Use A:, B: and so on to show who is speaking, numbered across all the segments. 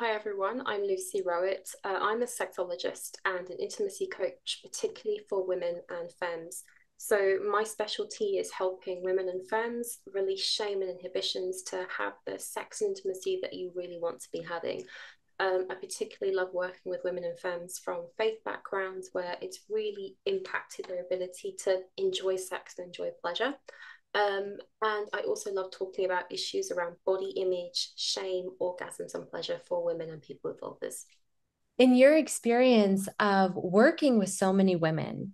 A: Hi everyone, I'm Lucy Rowett. I'm a sexologist and an intimacy coach, particularly for women and femmes. So my specialty is helping women and femmes release shame and inhibitions to have the sex and intimacy that you really want to be having. I particularly love working with women and femmes from faith backgrounds where it's really impacted their ability to enjoy sex and enjoy pleasure. And I also love talking about issues around body image, shame, orgasms, and pleasure for women and people with vulvas.
B: In your experience of working with so many women,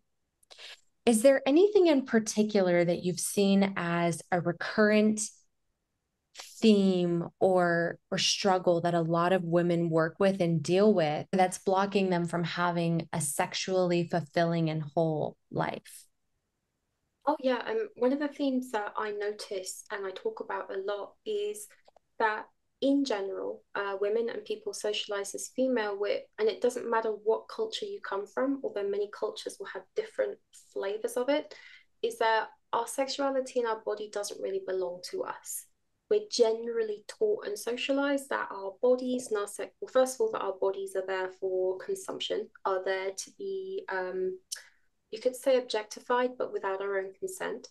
B: is there anything in particular that you've seen as a recurrent theme or struggle that a lot of women work with and deal with that's blocking them from having a sexually fulfilling and whole life?
A: Oh yeah, one of the themes that I notice and I talk about a lot is that in general, women and people socialize as female with, and it doesn't matter what culture you come from, although many cultures will have different flavors of it, is that our sexuality and our body doesn't really belong to us. We're generally taught and socialized that our bodies and our sex, well, first of all, that our bodies are there for consumption, are there to be you could say objectified, but without our own consent.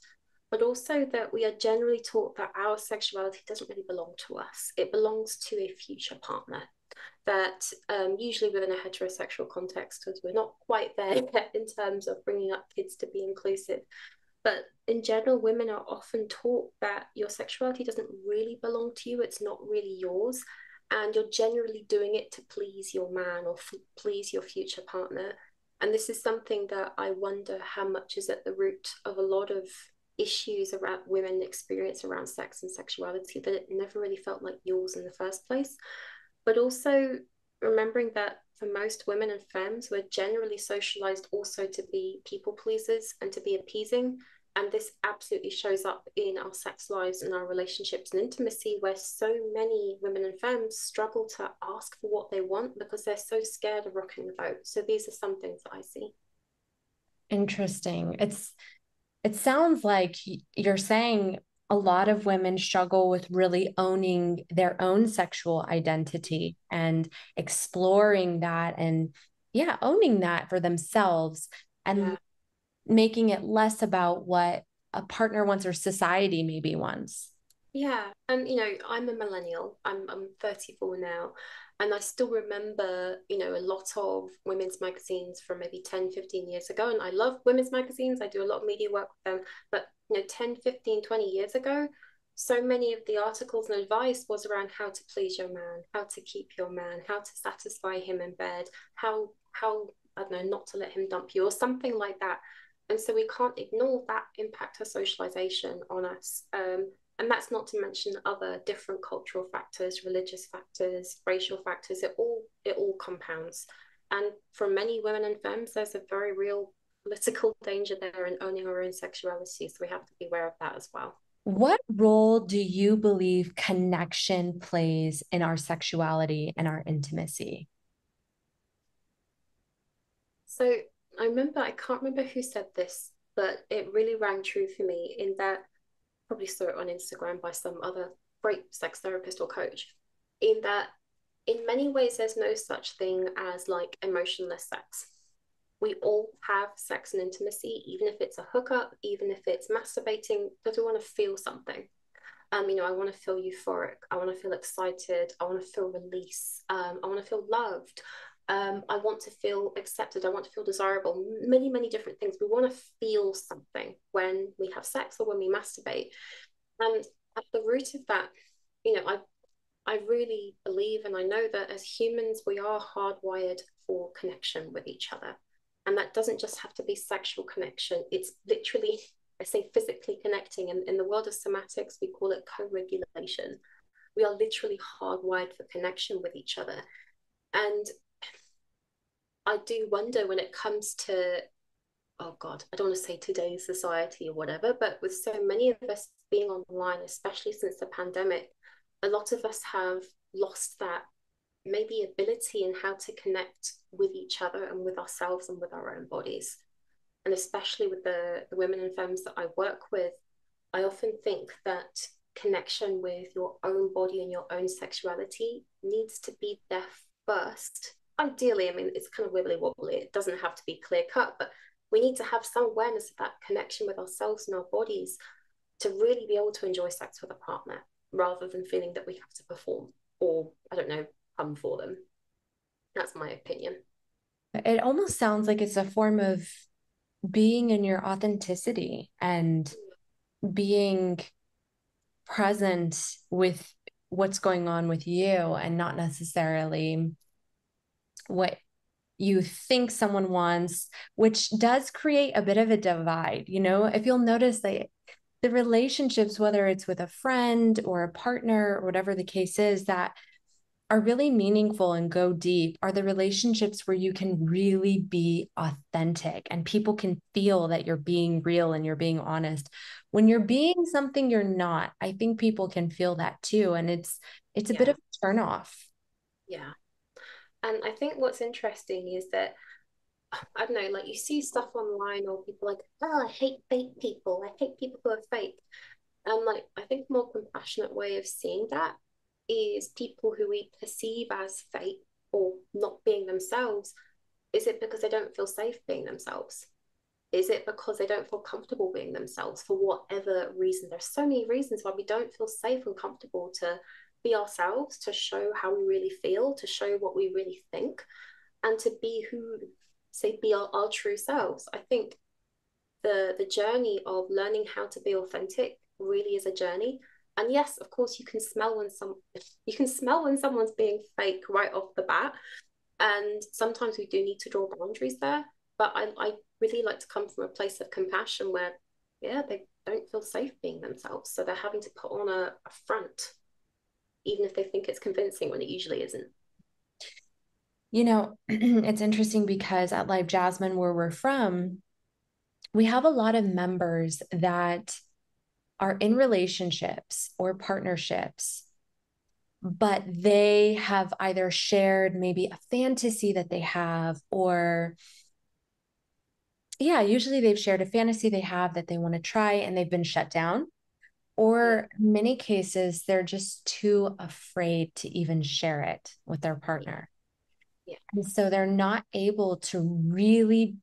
A: But also that we are generally taught that our sexuality doesn't really belong to us. It belongs to a future partner. That usually within a heterosexual context, because we're not quite there yet in terms of bringing up kids to be inclusive. But in general, women are often taught that your sexuality doesn't really belong to you. It's not really yours. And you're generally doing it to please your man or please your future partner. And this is something that I wonder how much is at the root of a lot of issues around women experience around sex and sexuality, that it never really felt like yours in the first place. But also remembering that for most women and femmes, we're generally socialized also to be people pleasers and to be appeasing. And this absolutely shows up in our sex lives and our relationships and intimacy, where so many women and femmes struggle to ask for what they want because they're so scared of rocking the boat. So these are some things that I see.
B: Interesting. It sounds like you're saying a lot of women struggle with really owning their own sexual identity and exploring that and, yeah, owning that for themselves and
A: Yeah.
B: making it less about what a partner wants or society maybe wants.
A: Yeah, and I'm a millennial. I'm 34 now, and I still remember, a lot of women's magazines from maybe 10, 15 years ago. And I love women's magazines. I do a lot of media work with them. But 10, 15, 20 years ago, so many of the articles and advice was around how to please your man, how to keep your man, how to satisfy him in bed, how I don't know, not to let him dump you or something like that. And so we can't ignore that impact of socialization on us. And that's not to mention other different cultural factors, religious factors, racial factors. It all compounds. And for many women and femmes, there's a very real political danger there in owning our own sexuality. So we have to be aware of that as well.
B: What role do you believe connection plays in our sexuality and our intimacy?
A: So I can't remember who said this, but it really rang true for me in that probably saw it on Instagram by some other great sex therapist or coach, in that in many ways there's no such thing as like emotionless sex. We all have sex and intimacy, even if it's a hookup, even if it's masturbating, because we want to feel something. I want to feel euphoric. I want to feel excited. I want to feel release. I want to feel loved. I want to feel accepted. I want to feel desirable. Many, many different things. We want to feel something when we have sex or when we masturbate. And at the root of that, you know, I I really believe and I know that as humans, we are hardwired for connection with each other. And that doesn't just have to be sexual connection, it's literally, I say, physically connecting. And in the world of somatics, we call it co regulation. We are literally hardwired for connection with each other. And I do wonder when it comes to, oh God, I don't want to say today's society or whatever, but with so many of us being online, especially since the pandemic, a lot of us have lost that maybe ability in how to connect with each other and with ourselves and with our own bodies. And especially with the women and femmes that I work with, I often think that connection with your own body and your own sexuality needs to be there first. Ideally, I mean, it's kind of wibbly wobbly. It doesn't have to be clear cut, but we need to have some awareness of that connection with ourselves and our bodies to really be able to enjoy sex with a partner rather than feeling that we have to perform or, I don't know, come for them. That's my opinion.
B: It almost sounds like it's a form of being in your authenticity and being present with what's going on with you and not necessarily what you think someone wants, which does create a bit of a divide. You know, if you'll notice that the relationships, whether it's with a friend or a partner or whatever the case is, that are really meaningful and go deep are the relationships where you can really be authentic and people can feel that you're being real and you're being honest. When you're being something you're not, I think people can feel that too. And it's a bit
A: Yeah.
B: of a turn off.
A: Yeah. And I think what's interesting is that I don't know, like you see stuff online or people like, oh, I hate fake people. I hate people who are fake. And like I think a more compassionate way of seeing that is people who we perceive as fake or not being themselves. Is it because they don't feel safe being themselves? Is it because they don't feel comfortable being themselves for whatever reason? There's so many reasons why we don't feel safe and comfortable to be ourselves, to show how we really feel, to show what we really think, and to be who, say, be our true selves. I think the journey of learning how to be authentic really is a journey. And yes, of course, you can smell when someone's being fake right off the bat. And sometimes we do need to draw boundaries there. But I really like to come from a place of compassion where, yeah, they don't feel safe being themselves. So they're having to put on a front, even if they think it's convincing when it usually isn't.
B: You know, it's interesting because at LiveJasmin, where we're from, we have a lot of members that are in relationships or partnerships, but they have either shared maybe a fantasy that they have, or yeah, usually they've shared a fantasy they have that they want to try and they've been shut down.
A: Yeah,
B: Or in many cases, they're just too afraid to even share it with their
A: yeah,
B: partner.
A: yeah,
B: And so they're not able to really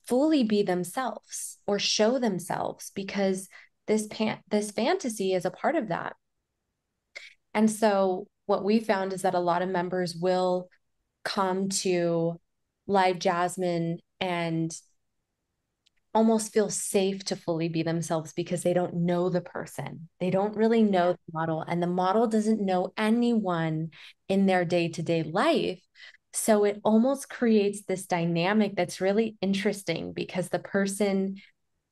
B: fully be themselves or show themselves because this fantasy is a part of that. And so what we found is that a lot of members will come to LiveJasmin and almost feel safe to fully be themselves because they don't know the person. They don't really know
A: yeah.
B: the model, and the model doesn't know anyone in their day to day life. So it almost creates this dynamic that's really interesting because the person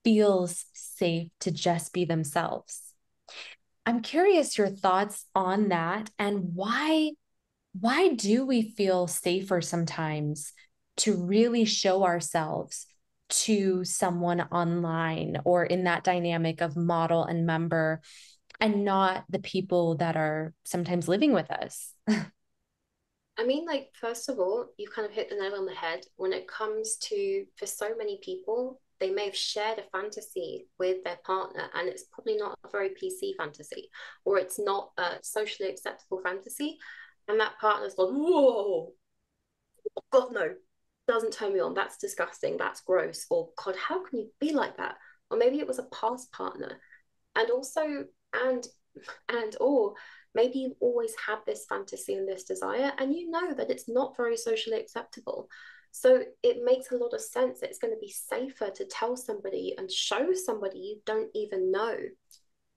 B: feels safe to just be themselves. I'm curious your thoughts on that and why do we feel safer sometimes to really show ourselves to someone online or in that dynamic of model and member and not the people that are sometimes living with us?
A: I mean, like, first of all, you kind of hit the nail on the head when it comes to, for so many people, they may have shared a fantasy with their partner, and it's probably not a very PC fantasy, or it's not a socially acceptable fantasy. And that partner's like, whoa, God, no, doesn't turn me on. That's disgusting. That's gross. Or, God, how can you be like that? Or maybe it was a past partner. And also, and or maybe you've always had this fantasy and this desire and you know that it's not very socially acceptable, so it makes a lot of sense that it's going to be safer to tell somebody and show somebody you don't even know.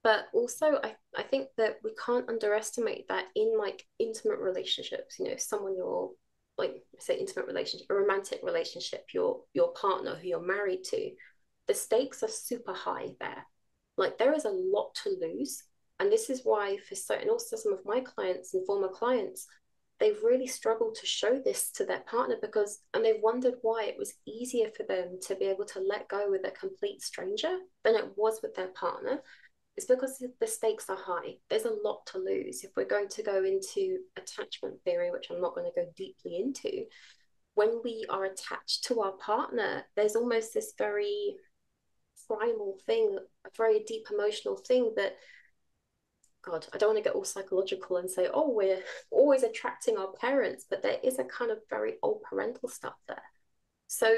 A: But also I think that we can't underestimate that in like intimate relationships, you know, someone you're like, say, intimate relationship, a romantic relationship, your partner who you're married to, the stakes are super high there. Like there is a lot to lose. And this is why for so, and also some of my clients and former clients, they've really struggled to show this to their partner because, and they've wondered why it was easier for them to be able to let go with a complete stranger than it was with their partner. It's because the stakes are high. There's a lot to lose. If we're going to go into attachment theory, which I'm not going to go deeply into, when we are attached to our partner, there's almost this very primal thing, a very deep emotional thing that God, I don't want to get all psychological and say, oh, we're always attracting our parents, but there is a kind of very old parental stuff there. So,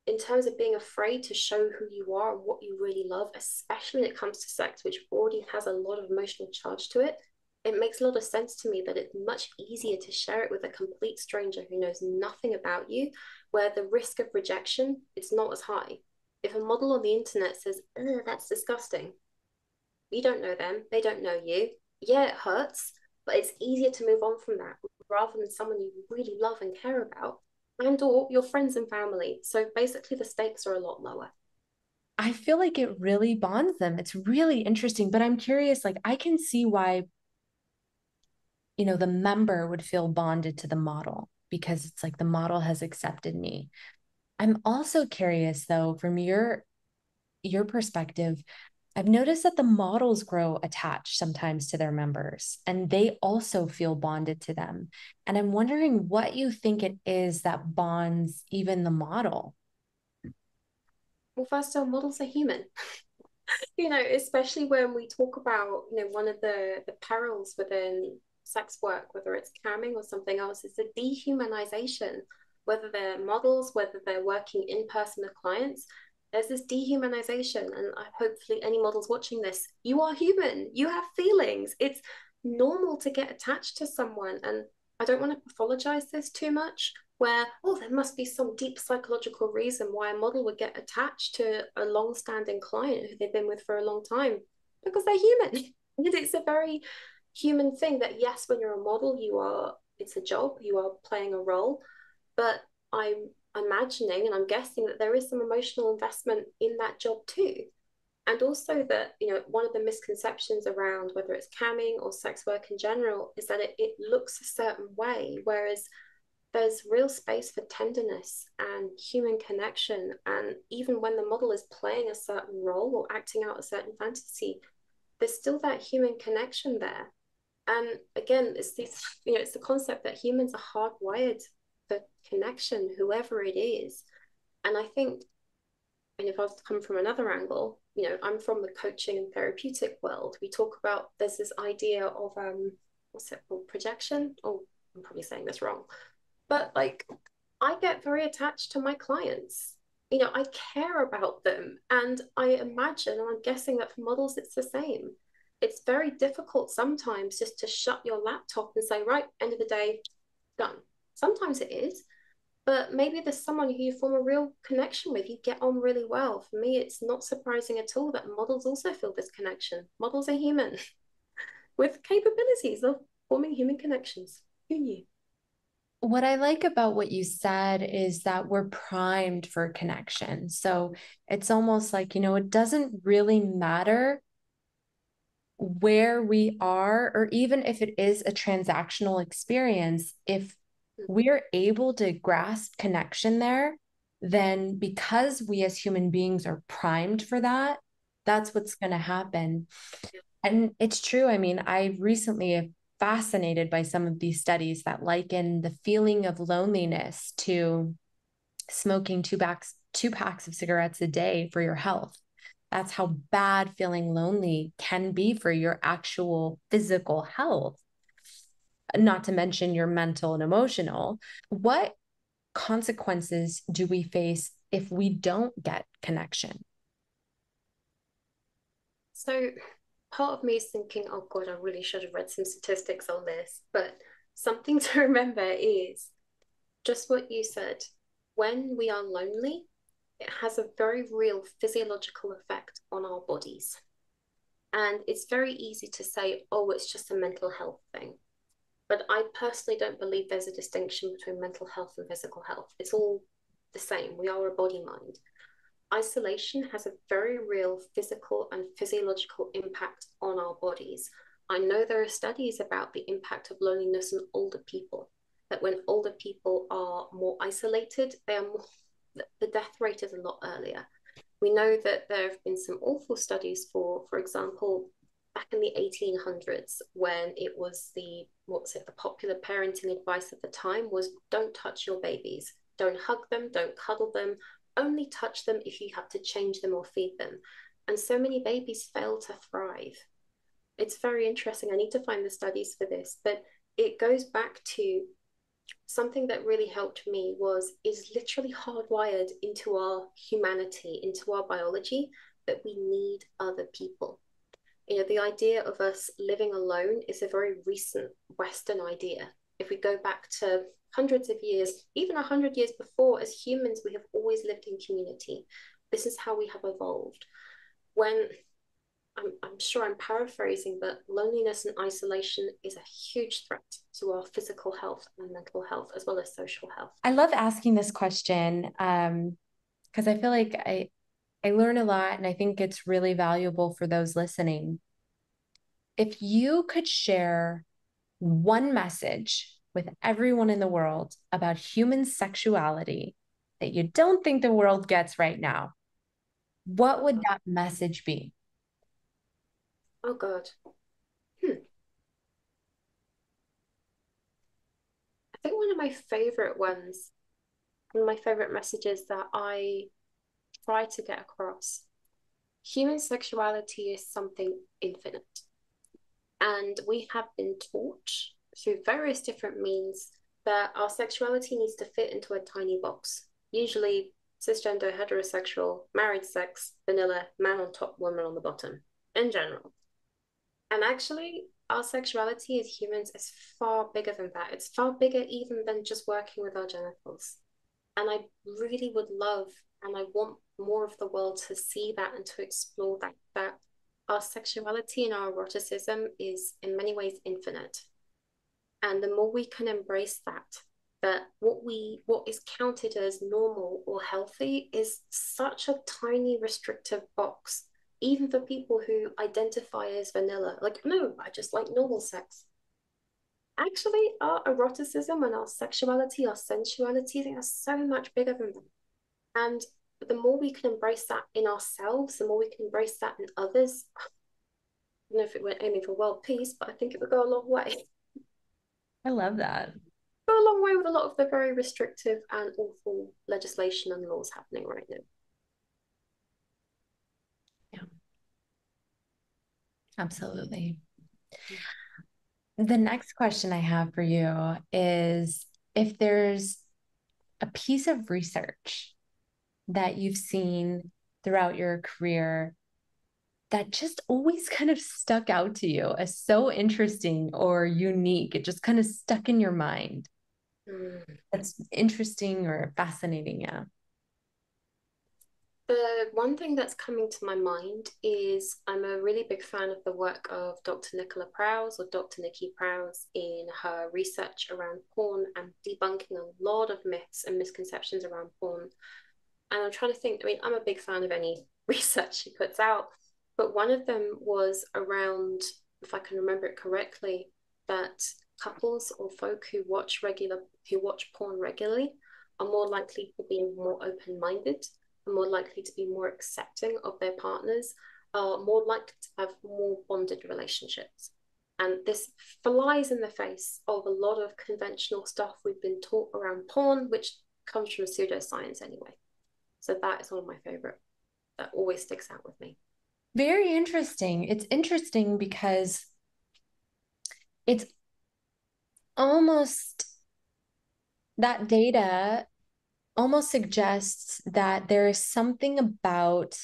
A: in terms of being afraid to show who you are and what you really love, especially when it comes to sex, which already has a lot of emotional charge to it, it makes a lot of sense to me that it's much easier to share it with a complete stranger who knows nothing about you, where the risk of rejection it's not as high. If a model on the internet says, that's disgusting, you don't know them, they don't know you. Yeah, it hurts, but it's easier to move on from that rather than someone you really love and care about and or your friends and family. So basically the stakes are a lot lower.
B: I feel like it really bonds them. It's really interesting, but I'm curious, like I can see why, the member would feel bonded to the model because it's like the model has accepted me. I'm also curious though, from your perspective, I've noticed that the models grow attached sometimes to their members and they also feel bonded to them. And I'm wondering what you think it is that bonds even the model.
A: Well, first of all, models are human. Especially when we talk about, one of the perils within sex work, whether it's camming or something else, is the dehumanization, whether they're models, whether they're working in person with clients. There's this dehumanization, and hopefully, any models watching this, you are human, you have feelings. It's normal to get attached to someone, and I don't want to pathologize this too much, where, oh, there must be some deep psychological reason why a model would get attached to a long-standing client who they've been with for a long time, because they're human. And it's a very human thing that, yes, when you're a model, it's a job, you are playing a role, but I'm imagining and I'm guessing that there is some emotional investment in that job too. And also that, one of the misconceptions around whether it's camming or sex work in general is that it looks a certain way, whereas there's real space for tenderness and human connection. And even when the model is playing a certain role or acting out a certain fantasy, there's still that human connection there. And again, it's the concept that humans are hardwired for connection, whoever it is. And I think, and if I was to come from another angle, I'm from the coaching and therapeutic world. We talk about there's this idea of what's it called, projection? Oh, I'm probably saying this wrong, but like I get very attached to my clients. I care about them. And I imagine, and I'm guessing that for models, it's the same. It's very difficult sometimes just to shut your laptop and say, right, end of the day, done. Sometimes it is, but maybe there's someone who you form a real connection with, you get on really well. For me, it's not surprising at all that models also feel this connection. Models are human with capabilities of forming human connections. Who knew?
B: What I like about what you said is that we're primed for connection. So it's almost like, it doesn't really matter where we are, or even if it is a transactional experience, if we're able to grasp connection there, then because we as human beings are primed for that, that's what's going to happen. And it's true. I mean, I recently have fascinated by some of these studies that liken the feeling of loneliness to smoking two packs of cigarettes a day for your health. That's how bad feeling lonely can be for your actual physical health, not to mention your mental and emotional. What consequences do we face if we don't get connection?
A: So part of me is thinking, oh God, I really should have read some statistics on this. But something to remember is just what you said. When we are lonely, it has a very real physiological effect on our bodies. And it's very easy to say, oh, it's just a mental health thing. But I personally don't believe there's a distinction between mental health and physical health. It's all the same. We are a body mind. Isolation has a very real physical and physiological impact on our bodies. I know there are studies about the impact of loneliness on older people, that when older people are more isolated, the death rate is a lot earlier. We know that there have been some awful studies for example, back in the 1800s, when it was the popular parenting advice at the time was don't touch your babies, don't hug them, don't cuddle them, only touch them if you have to change them or feed them. And so many babies fail to thrive. it's very interesting. I need to find the studies for this, but it goes back to something that really helped me was is literally hardwired into our humanity, into our biology, that we need other people. You know, the idea of us living alone is a very recent Western idea. If we go back to hundreds of years, even 100 years before, as humans, we have always lived in community. This is how we have evolved. When I'm sure I'm paraphrasing, but loneliness and isolation is a huge threat to our physical health and mental health, as well as social health.
B: I love asking this question because I feel like I learn a lot, and I think it's really valuable for those listening. If you could share one message with everyone in the world about human sexuality that you don't think the world gets right now, what would that message be?
A: Oh God. Hmm. I think one of my favorite messages that I try to get across, human sexuality is something infinite. And we have been taught through various different means that our sexuality needs to fit into a tiny box, usually cisgender, heterosexual, married sex, vanilla, man on top, woman on the bottom, in general. And actually, our sexuality as humans is far bigger than that. It's far bigger even than just working with our genitals. And I really would love and I want more of the world to see that and to explore that our sexuality and our eroticism is in many ways infinite. And the more we can embrace that what is counted as normal or healthy is such a tiny restrictive box, even for people who identify as vanilla. Like, no, I just like normal sex. Actually, our eroticism and our sexuality, our sensuality, they are so much bigger than that. And the more we can embrace that in ourselves, the more we can embrace that in others. I don't know if it were aiming for world peace, but I think it would go a long way.
B: I love that.
A: Go a long way with a lot of the very restrictive and awful legislation and laws happening right now.
B: Yeah, absolutely. The next question I have for you is if there's a piece of research that you've seen throughout your career that just always kind of stuck out to you as so interesting or unique, it just kind of stuck in your mind.
A: Mm.
B: That's interesting or fascinating. Yeah.
A: The one thing that's coming to my mind is I'm a really big fan of the work of Dr. Nicola Prowse or Dr. Nikki Prowse in her research around porn and debunking a lot of myths and misconceptions around porn. And I'm trying to think, I mean, I'm a big fan of any research she puts out, but one of them was around, if I can remember it correctly, that couples or folk who watch porn regularly are more likely to be more open-minded, are more likely to be more accepting of their partners, are more likely to have more bonded relationships. And this flies in the face of a lot of conventional stuff we've been taught around porn, which comes from pseudoscience anyway. So that is one of my favorite that always sticks out with me.
B: Very interesting. It's interesting because it's almost that data almost suggests that there is something about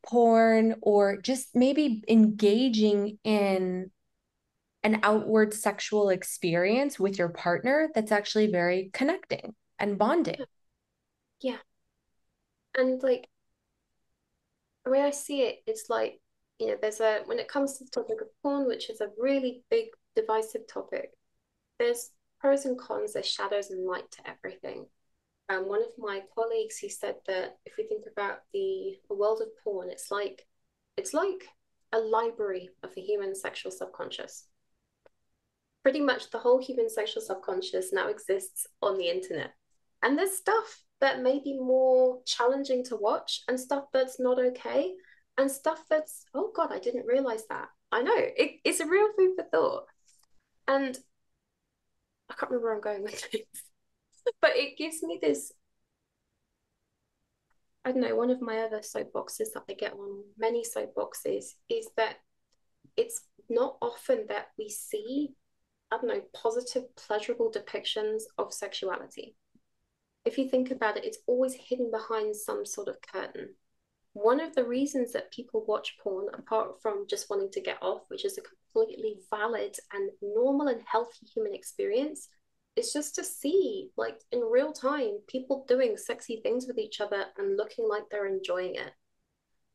B: porn or just maybe engaging in an outward sexual experience with your partner that's actually very connecting and bonding.
A: Yeah. And like the way I see it, it's like, you know, when it comes to the topic of porn, which is a really big divisive topic, there's pros and cons, there's shadows and light to everything. One of my colleagues, he said that if we think about the world of porn, it's like a library of the human sexual subconscious. Pretty much the whole human sexual subconscious now exists on the internet. And there's stuff that may be more challenging to watch and stuff that's not okay and stuff that's, oh God, I didn't realize that. I know, it's a real food for thought. And I can't remember where I'm going with this, but it gives me this, I don't know, one of my other soapboxes that I get on many soapboxes is that it's not often that we see, I don't know, positive, pleasurable depictions of sexuality. If you think about it, it's always hidden behind some sort of curtain. One of the reasons that people watch porn, apart from just wanting to get off, which is a completely valid and normal and healthy human experience, is just to see, like in real time, people doing sexy things with each other and looking like they're enjoying it.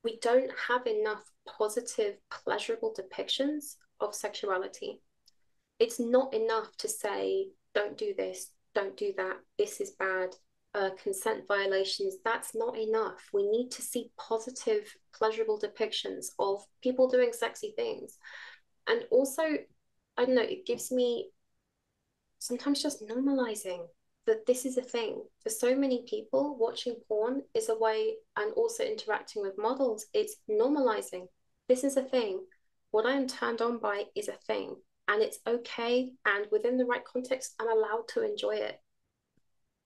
A: We don't have enough positive, pleasurable depictions of sexuality. It's not enough to say, don't do this, don't do that, this is bad, consent violations. That's not enough. We need to see positive, pleasurable depictions of people doing sexy things. And also, I don't know, it gives me sometimes just normalizing that this is a thing. For so many people, watching porn is a way, and also interacting with models, it's normalizing. This is a thing. What I am turned on by is a thing, and it's okay. And within the right context, I'm allowed to enjoy it.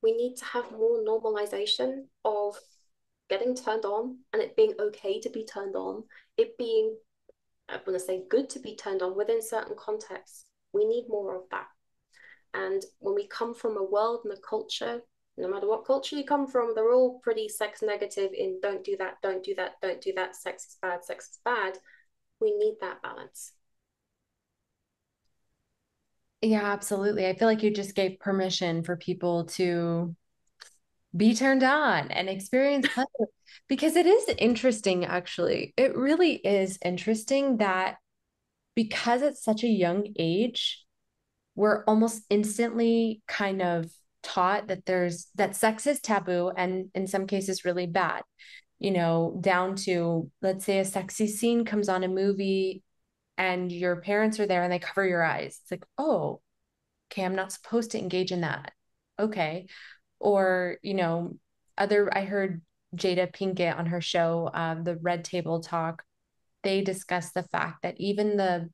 A: We need to have more normalization of getting turned on and it being okay to be turned on, it being, I want to say, good to be turned on within certain contexts. We need more of that. And when we come from a world and a culture, no matter what culture you come from, they're all pretty sex negative in don't do that, don't do that, don't do that, sex is bad, sex is bad. We need that balance.
B: Yeah, absolutely. I feel like you just gave permission for people to be turned on and experience pleasure because it is interesting, actually. It really is interesting that because it's such a young age, we're almost instantly kind of taught that that sex is taboo and in some cases really bad, down to, let's say, a sexy scene comes on a movie and your parents are there and they cover your eyes. It's like, oh, okay, I'm not supposed to engage in that. Okay. Or, I heard Jada Pinkett on her show, the Red Table Talk, they discussed the fact that even the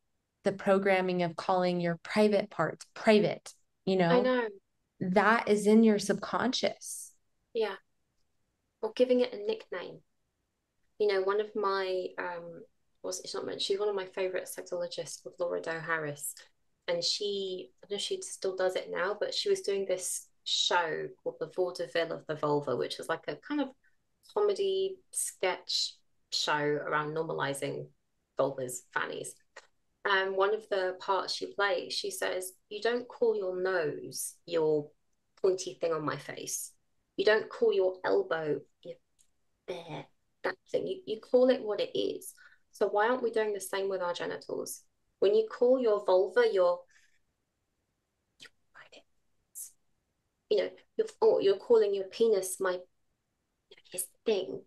B: programming of calling your private parts private,
A: I know.
B: that is in your subconscious.
A: Yeah. Or giving it a nickname. One of my was it's not meant she's one of my favorite sexologists with Laura Doe Harris, and she, I don't know if she still does it now, but she was doing this show called The Vaudeville of the Vulva, which is like a kind of comedy sketch show around normalizing vulvas, fannies. And one of the parts she plays, she says, "You don't call your nose your pointy thing on my face. You don't call your elbow your there, that thing. You call it what it is. So why aren't we doing the same with our genitals? When you call your vulva you're calling your penis his thing.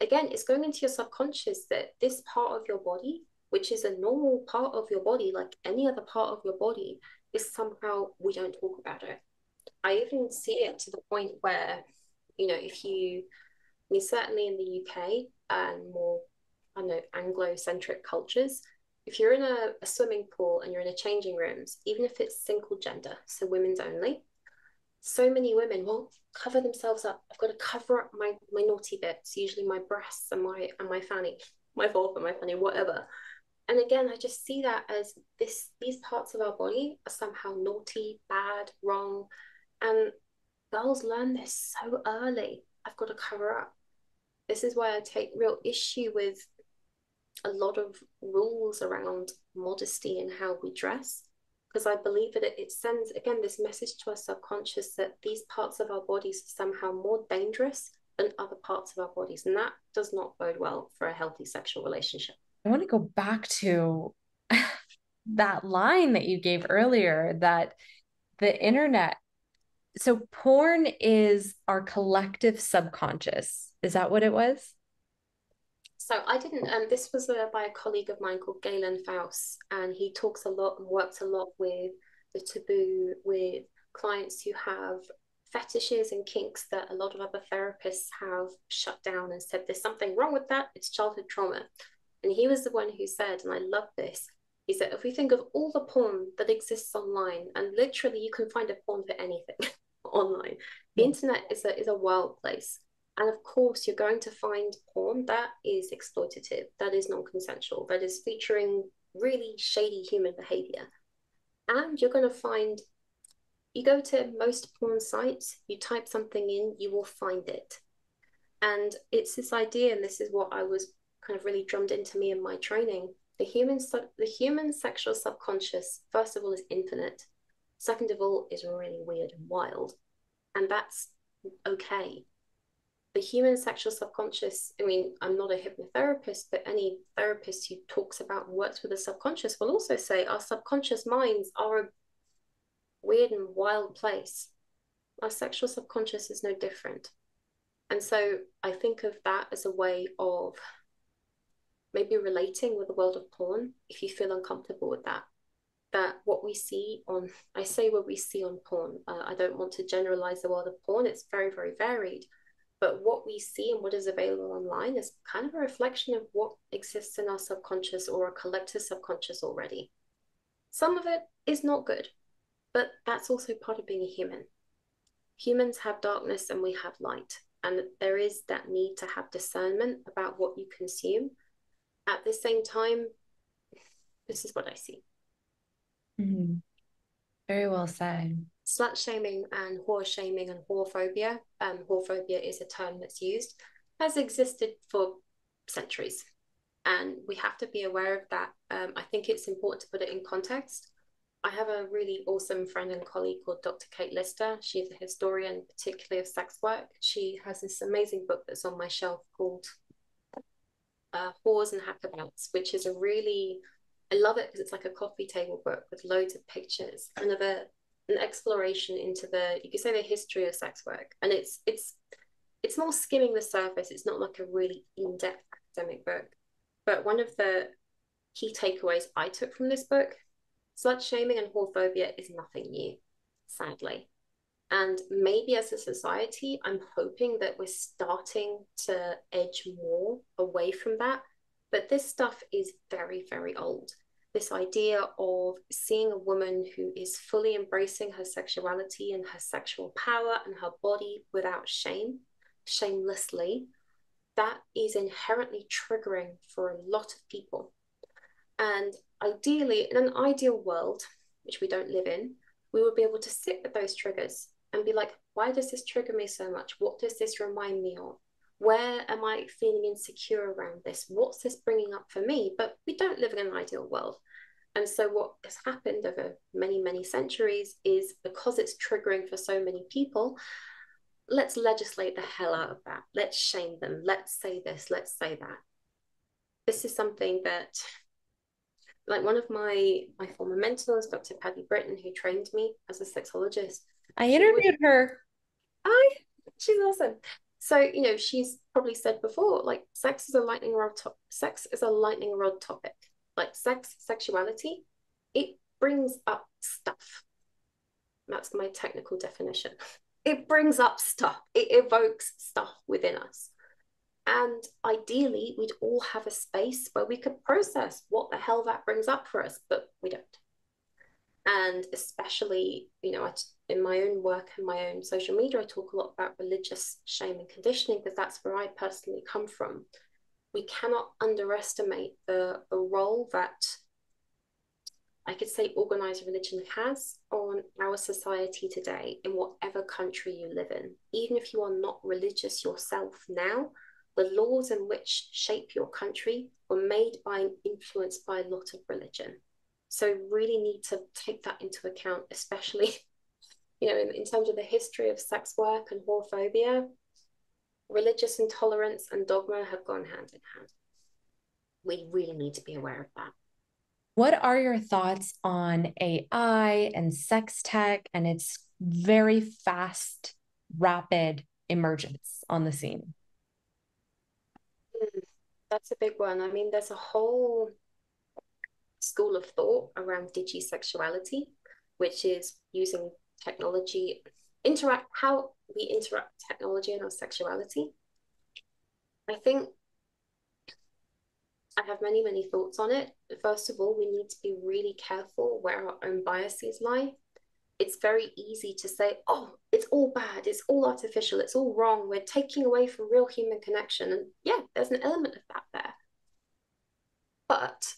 A: Again, it's going into your subconscious that this part of your body, which is a normal part of your body, like any other part of your body, is somehow we don't talk about it. I even see it to the point where, if you, I mean, certainly in the UK and more, I don't know, Anglo-centric cultures, if you're in a swimming pool and you're in a changing rooms, even if it's single gender, so women's only, so many women will cover themselves up. I've got to cover up my naughty bits, usually my breasts and my fanny, my vulva, my fanny, whatever. And again, I just see that as these parts of our body are somehow naughty, bad, wrong. And girls learn this so early. I've got to cover up. This is why I take real issue with a lot of rules around modesty and how we dress, because I believe that it sends, again, this message to our subconscious that these parts of our bodies are somehow more dangerous than other parts of our bodies. And that does not bode well for a healthy sexual relationship.
B: I want to go back to that line that you gave earlier that the internet, so porn is our collective subconscious. Is that what it was?
A: So I didn't, this was by a colleague of mine called Galen Faust, and he talks a lot and works a lot with the taboo, with clients who have fetishes and kinks that a lot of other therapists have shut down and said there's something wrong with that, it's childhood trauma. And he was the one who said, and I love this, he said, if we think of all the porn that exists online, and literally you can find a porn for anything online, the internet is a wild place. And of course, you're going to find porn that is exploitative, that is non consensual, that is featuring really shady human behavior. And you're going to find, you go to most porn sites, you type something in, you will find it. And it's this idea, and this is what I was kind of really drummed into me in my training. The human sexual subconscious, first of all, is infinite. Second of all, is really weird and wild. And that's okay. The human sexual subconscious, I mean, I'm not a hypnotherapist, but any therapist who talks about and works with the subconscious will also say our subconscious minds are a weird and wild place. Our sexual subconscious is no different. And so I think of that as a way of maybe relating with the world of porn if you feel uncomfortable with that. That what we see on, I say what we see on porn, I don't want to generalize the world of porn, it's very, very varied. But what we see and what is available online is kind of a reflection of what exists in our subconscious or a collective subconscious already. Some of it is not good, but that's also part of being a human. Humans have darkness and we have light. And there is that need to have discernment about what you consume. At the same time, this is what I see.
B: Mm-hmm. Very well said.
A: Slut shaming and whore shaming and whorephobia. Whorephobia is a term that's used, has existed for centuries. And we have to be aware of that. I think it's important to put it in context. I have a really awesome friend and colleague called Dr. Kate Lister. She's a historian, particularly of sex work. She has this amazing book that's on my shelf called Whores and Hackabouts, which is a really, I love it because it's like a coffee table book with loads of pictures, kind of an exploration into the, you could say, the history of sex work. And it's more skimming the surface. It's not like a really in-depth academic book. But one of the key takeaways I took from this book, slut shaming and whorephobia is nothing new, sadly. And maybe as a society, I'm hoping that we're starting to edge more away from that. But this stuff is very, very old. This idea of seeing a woman who is fully embracing her sexuality and her sexual power and her body without shame, shamelessly, that is inherently triggering for a lot of people. And ideally, in an ideal world, which we don't live in, we would be able to sit with those triggers and be like, why does this trigger me so much? What does this remind me of? Where am I feeling insecure around this? What's this bringing up for me? But we don't live in an ideal world. And so what has happened over many, many centuries is because it's triggering for so many people, let's legislate the hell out of that. Let's shame them. Let's say this, let's say that. This is something that, like, one of my former mentors, Dr. Paddy Britton, who trained me as a sexologist.
B: I interviewed her.
A: She's awesome. So, you know, she's probably said before, like, sex is a lightning rod topic. Like sexuality, it brings up stuff. That's my technical definition. It brings up stuff. It evokes stuff within us. And ideally, we'd all have a space where we could process what the hell that brings up for us, but we don't. And especially, you know, in my own work and my own social media, I talk a lot about religious shame and conditioning because that's where I personally come from. We cannot underestimate the role that, I could say, organized religion has on our society today in whatever country you live in. Even if you are not religious yourself now, the laws in which shape your country were made by and influenced by a lot of religion. So really need to take that into account, especially, you know, in terms of the history of sex work and whorephobia. Religious intolerance and dogma have gone hand in hand. We really need to be aware of that.
B: What are your thoughts on AI and sex tech and its very fast, rapid emergence on the scene?
A: That's a big one. I mean, there's a whole school of thought around digisexuality, which is using technology, how we interact with technology and our sexuality. I think I have many, many thoughts on it. First of all, we need to be really careful where our own biases lie. It's very easy to say, oh, it's all bad, it's all artificial, it's all wrong, we're taking away from real human connection. And yeah, there's an element of that there. But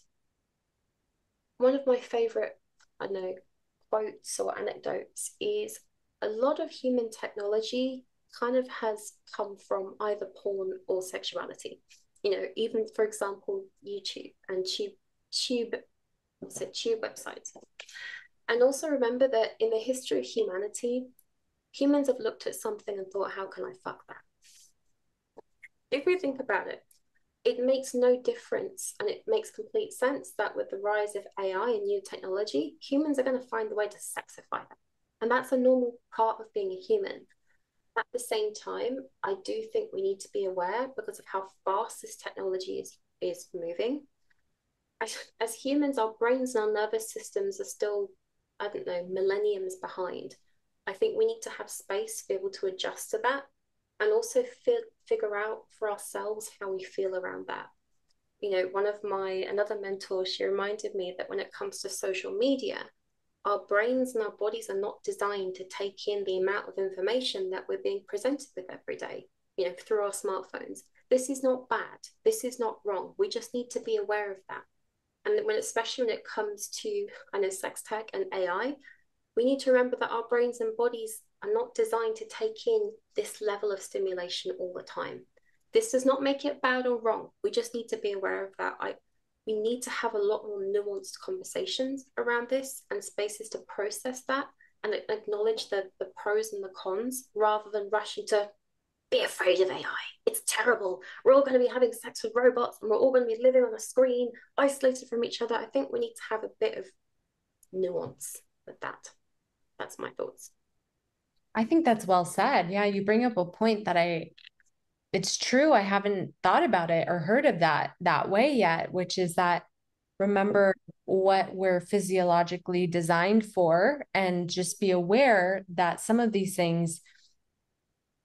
A: one of my favorite, I don't know, quotes or anecdotes is a lot of human technology kind of has come from either porn or sexuality. You know, even for example, YouTube and tube, what's it, tube websites. And also remember that in the history of humanity, humans have looked at something and thought, how can I fuck that? If we think about it, it makes no difference and it makes complete sense that with the rise of AI and new technology, humans are going to find a way to sexify that. And that's a normal part of being a human. At the same time, I do think we need to be aware because of how fast this technology is moving. As humans, our brains and our nervous systems are still, I don't know, millenniums behind. I think we need to have space to be able to adjust to that and also figure out for ourselves how we feel around that. You know, another mentor, she reminded me that when it comes to social media, our brains and our bodies are not designed to take in the amount of information that we're being presented with every day, you know, through our smartphones. This is not bad. This is not wrong. We just need to be aware of that. And especially when it comes to, I know, sex tech and AI, we need to remember that our brains and bodies are not designed to take in this level of stimulation all the time. This does not make it bad or wrong. We just need to be aware of that. We need to have a lot more nuanced conversations around this and spaces to process that and acknowledge the pros and the cons rather than rushing to be afraid of AI. It's terrible. We're all going to be having sex with robots and we're all going to be living on a screen, isolated from each other. I think we need to have a bit of nuance with that. That's my thoughts.
B: I think that's well said. Yeah, you bring up a point that it's true. I haven't thought about it or heard of that way yet, which is that remember what we're physiologically designed for and just be aware that some of these things,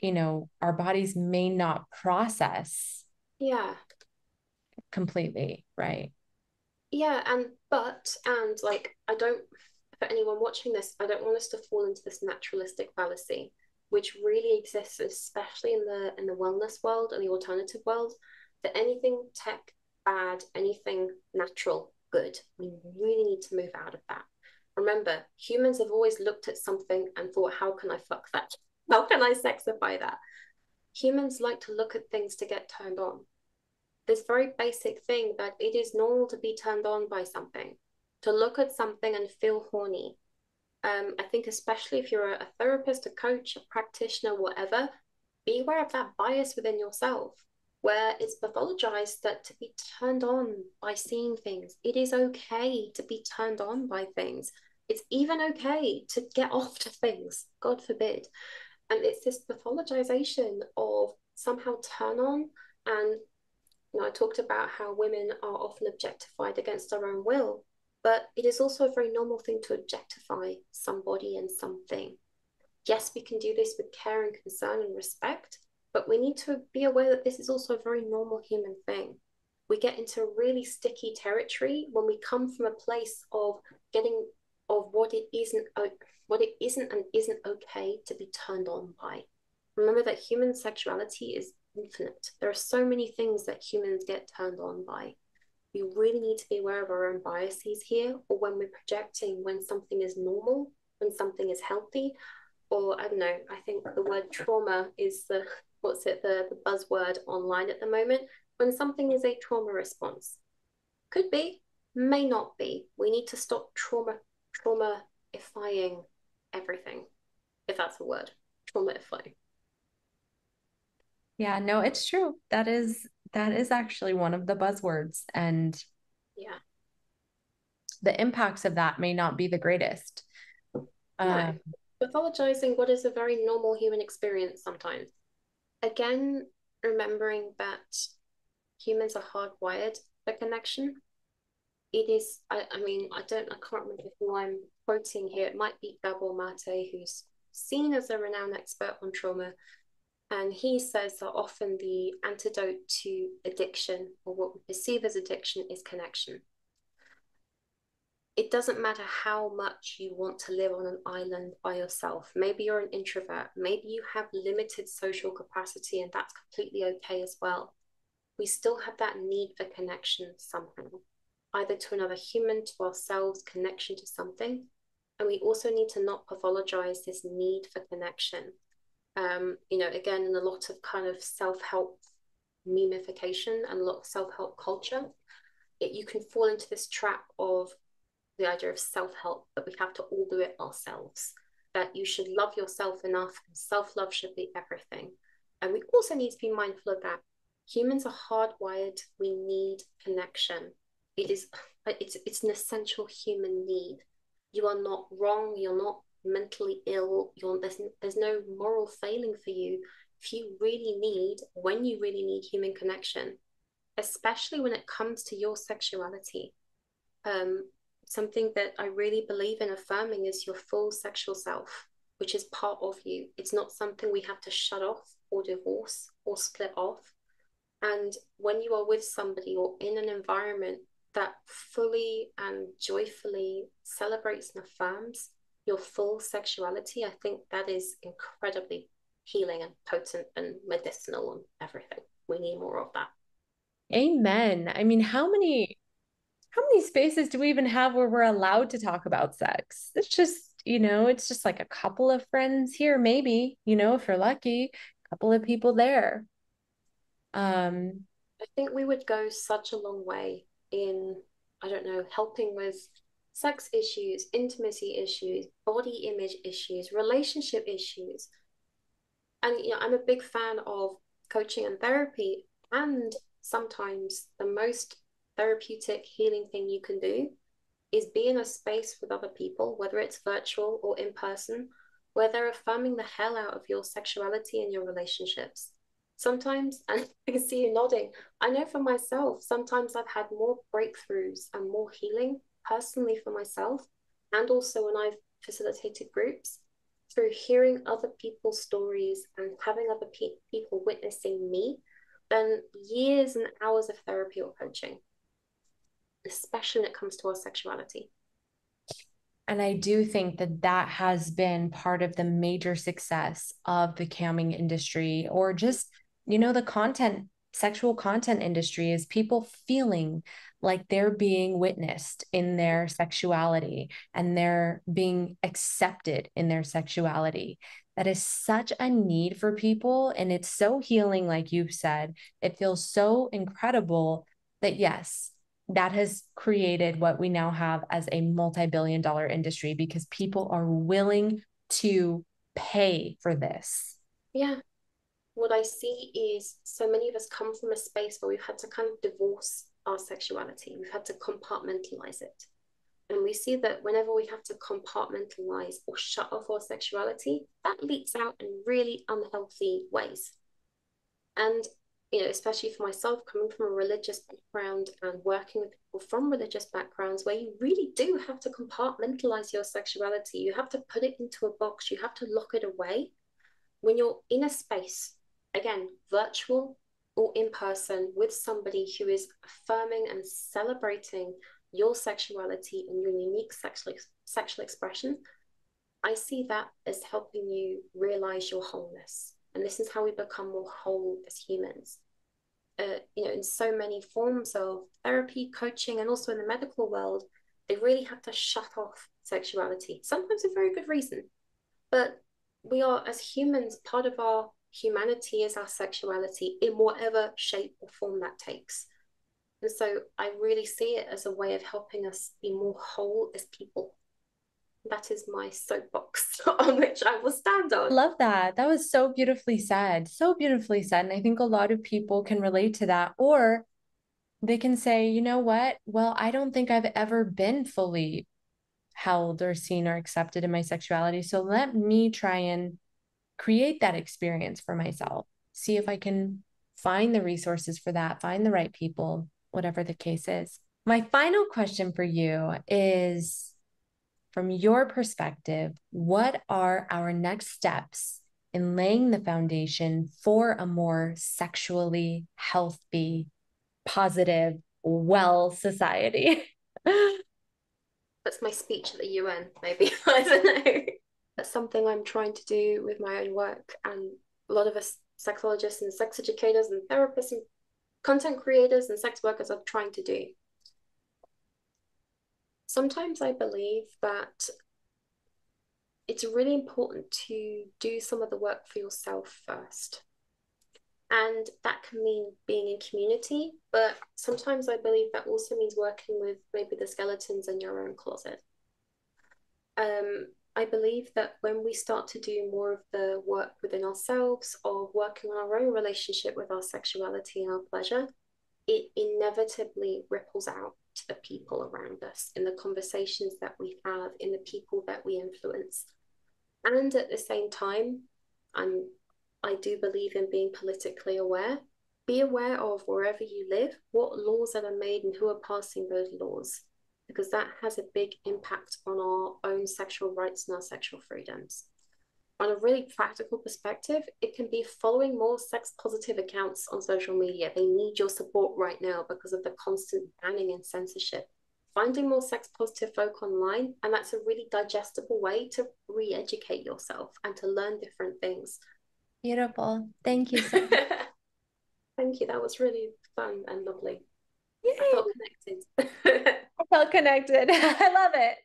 B: you know, our bodies may not process
A: Yeah.
B: completely, right?
A: Yeah, and like I don't, for anyone watching this, I don't want us to fall into this naturalistic fallacy, which really exists, especially in the wellness world and the alternative world, that anything tech bad, anything natural good, we really need to move out of that. Remember, humans have always looked at something and thought, how can I fuck that? How can I sexify that? Humans like to look at things to get turned on. This very basic thing that it is normal to be turned on by something, to look at something and feel horny. I think especially if you're a therapist, a coach, a practitioner, whatever, be aware of that bias within yourself, where it's pathologized that to be turned on by seeing things, it is okay to be turned on by things. It's even okay to get off to things, God forbid. And it's this pathologization of somehow turn on and I talked about how women are often objectified against our own will, but it is also a very normal thing to objectify somebody and something. Yes, we can do this with care and concern and respect, but we need to be aware that this is also a very normal human thing. We get into really sticky territory when we come from a place of getting of what it isn't and isn't okay to be turned on by. Remember that human sexuality is infinite. There are so many things that humans get turned on by. We really need to be aware of our own biases here, or when we're projecting when something is normal, when something is healthy, or I don't know, I think the word trauma is the buzzword online at the moment, when something is a trauma response. Could be, may not be. We need to stop traumaifying everything, if that's a word. Traumaifying.
B: Yeah, no, it's true. That is actually one of the buzzwords, and
A: Yeah.
B: the impacts of that may not be the greatest.
A: No. Pathologizing what is a very normal human experience sometimes. Again, remembering that humans are hardwired for connection. It is, I mean, I can't remember who I'm quoting here. It might be Gabor Mate, who's seen as a renowned expert on trauma. And he says that often the antidote to addiction, or what we perceive as addiction, is connection. It doesn't matter how much you want to live on an island by yourself. Maybe you're an introvert. Maybe you have limited social capacity, and that's completely okay as well. We still have that need for connection somehow. either to another human, to ourselves, connection to something. And we also need to not pathologize this need for connection. Again, in a lot of kind of self-help memification and a lot of self-help culture, you can fall into this trap of the idea of self-help, that we have to all do it ourselves, that you should love yourself enough, and self-love should be everything. And we also need to be mindful of that. Humans are hardwired. We need connection. It's an essential human need. You are not wrong. You're not mentally ill. There's no moral failing for you if you really need, when you really need human connection, especially when it comes to your sexuality. Something that I really believe in affirming is your full sexual self, which is part of you. It's not something we have to shut off or divorce or split off. And when you are with somebody or in an environment that fully and joyfully celebrates and affirms your full sexuality, I think that is incredibly healing and potent and medicinal and everything. We need more of that.
B: Amen. I mean, how many spaces do we even have where we're allowed to talk about sex? It's just, it's just like a couple of friends here, maybe, if you're lucky, a couple of people there.
A: I think we would go such a long way in, I don't know, helping with sex issues, intimacy issues, body image issues, relationship issues. And I'm a big fan of coaching and therapy, and sometimes the most therapeutic healing thing you can do is be in a space with other people, whether it's virtual or in person, where they're affirming the hell out of your sexuality and your relationships. Sometimes, and I can see you nodding, I know for myself, sometimes I've had more breakthroughs and more healing personally for myself, and also when I've facilitated groups, through hearing other people's stories and having other people witnessing me, than years and hours of therapy or coaching, especially when it comes to our sexuality.
B: And I do think that that has been part of the major success of the camming industry, or just, the sexual content industry, is people feeling like they're being witnessed in their sexuality and they're being accepted in their sexuality. That is such a need for people. And it's so healing, like you've said. It feels so incredible that, yes, that has created what we now have as a multi-billion-dollar industry, because people are willing to pay for this.
A: Yeah. What I see is so many of us come from a space where we've had to kind of divorce our sexuality. We've had to compartmentalize it. And we see that whenever we have to compartmentalize or shut off our sexuality, that leaks out in really unhealthy ways. And especially for myself, coming from a religious background and working with people from religious backgrounds, where you really do have to compartmentalize your sexuality, you have to put it into a box, you have to lock it away. When you're in a space, again, virtual or in person, with somebody who is affirming and celebrating your sexuality and your unique sexual expression, I see that as helping you realize your wholeness. And this is how we become more whole as humans. In so many forms of therapy, coaching, and also in the medical world, they really have to shut off sexuality, sometimes for very good reason. But we are, as humans, part of our humanity is our sexuality in whatever shape or form that takes. And so I really see it as a way of helping us be more whole as people. That is my soapbox on which I will stand on.
B: I love that. That was so beautifully said. So beautifully said. And I think a lot of people can relate to that. Or they can say, you know what? Well, I don't think I've ever been fully held or seen or accepted in my sexuality. So let me try and create that experience for myself. See if I can find the resources for that, find the right people, whatever the case is. My final question for you is, from your perspective, what are our next steps in laying the foundation for a more sexually healthy, positive, well society?
A: That's my speech at the UN, maybe. I don't know. That's something I'm trying to do with my own work. And a lot of us sexologists and sex educators and therapists and content creators and sex workers are trying to do. sometimes I believe that it's really important to do some of the work for yourself first. And that can mean being in community, but sometimes I believe that also means working with maybe the skeletons in your own closet. I believe that when we start to do more of the work within ourselves, or working on our own relationship with our sexuality and our pleasure, it inevitably ripples out to the people around us, in the conversations that we have, in the people that we influence. And at the same time, I do believe in being politically aware. Be aware of wherever you live, what laws that are made and who are passing those laws, because that has a big impact on our own sexual rights and our sexual freedoms. On a really practical perspective, it can be following more sex positive accounts on social media. They need your support right now because of the constant banning and censorship. Finding more sex positive folk online, and that's a really digestible way to re educate yourself and to learn different things.
B: Beautiful. Thank you so much.
A: Thank you. That was really fun and lovely.
B: Yay.
A: I felt connected.
B: I felt connected. I love it.